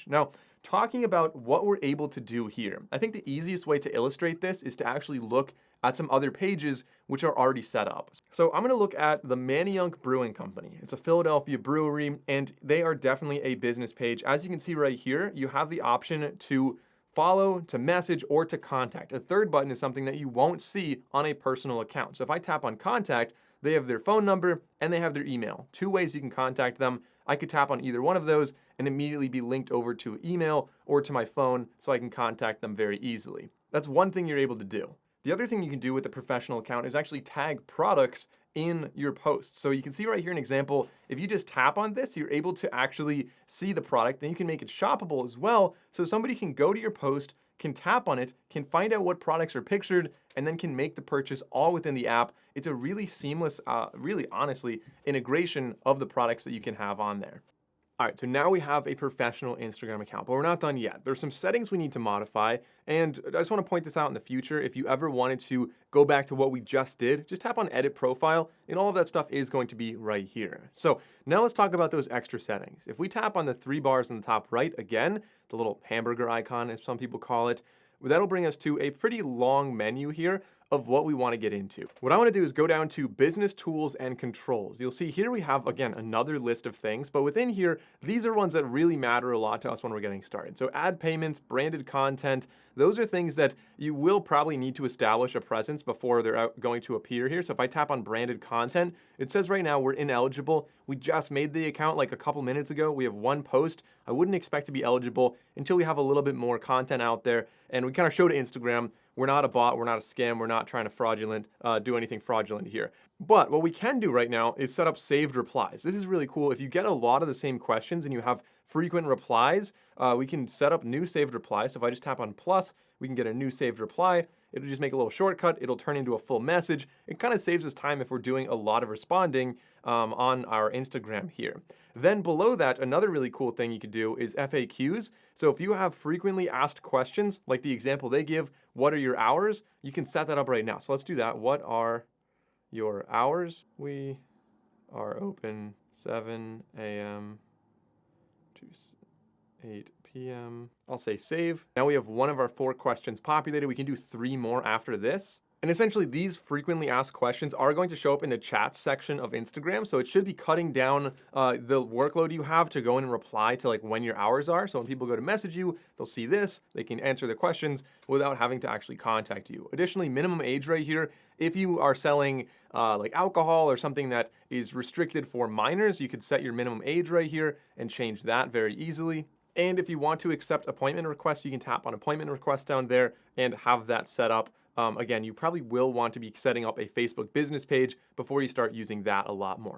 Now, talking about what we're able to do here, I think the easiest way to illustrate this is to actually look at some other pages which are already set up. So I'm going to look at the Manayunk Brewing Company. It's a Philadelphia brewery, and they are definitely a business page. As you can see right here, you have the option to follow, to message, or to contact. A third button is something that you won't see on a personal account. So if I tap on contact, they have their phone number and they have their email. Two ways you can contact them. I could tap on either one of those and immediately be linked over to email or to my phone so I can contact them very easily. That's one thing you're able to do. The other thing you can do with the professional account is actually tag products in your posts. So you can see right here an example. If you just tap on this, you're able to actually see the product. Then you can make it shoppable as well. So somebody can go to your post, can tap on it, can find out what products are pictured, and then can make the purchase all within the app. It's a really seamless, really honestly, integration of the products that you can have on there. All right, so now we have a professional Instagram account, but we're not done yet. There's some settings we need to modify, and I just want to point this out in the future. If you ever wanted to go back to what we just did, just tap on Edit Profile, and all of that stuff is going to be right here. So now let's talk about those extra settings. If we tap on the three bars in the top right, again, the little hamburger icon, as some people call it, that'll bring us to a pretty long menu here of what we want to get into. What I want to do is go down to Business Tools and Controls. You'll see here we have, again, another list of things, but within here, these are ones that really matter a lot to us when we're getting started. So ad payments, branded content, those are things that you will probably need to establish a presence before they're going to appear here. So if I tap on branded content, it says right now we're ineligible. We just made the account like a couple minutes ago. We have one post. I wouldn't expect to be eligible until we have a little bit more content out there. And we kind of show to Instagram, we're not a bot, we're not a scam, we're not trying to do anything fraudulent here. But what we can do right now is set up saved replies. This is really cool. If you get a lot of the same questions and you have frequent replies, we can set up new saved replies. So if I just tap on plus, we can get a new saved reply. It'll just make a little shortcut. It'll turn into a full message. It kind of saves us time if we're doing a lot of responding on our Instagram here. Then below that, another really cool thing you could do is FAQs. So if you have frequently asked questions, like the example they give, what are your hours? You can set that up right now. So let's do that. What are your hours? We are open 7 a.m. to 8 p.m. I'll say save. Now we have one of our 4 questions populated. We can do 3 more after this. And essentially these frequently asked questions are going to show up in the chat section of Instagram. So it should be cutting down the workload you have to go in and reply to like when your hours are. So when people go to message you, they'll see this, they can answer the questions without having to actually contact you. Additionally, minimum age right here. If you are selling like alcohol or something that is restricted for minors, you could set your minimum age right here and change that very easily. And if you want to accept appointment requests, you can tap on appointment requests down there and have that set up. Again, you probably will want to be setting up a Facebook business page before you start using that a lot more.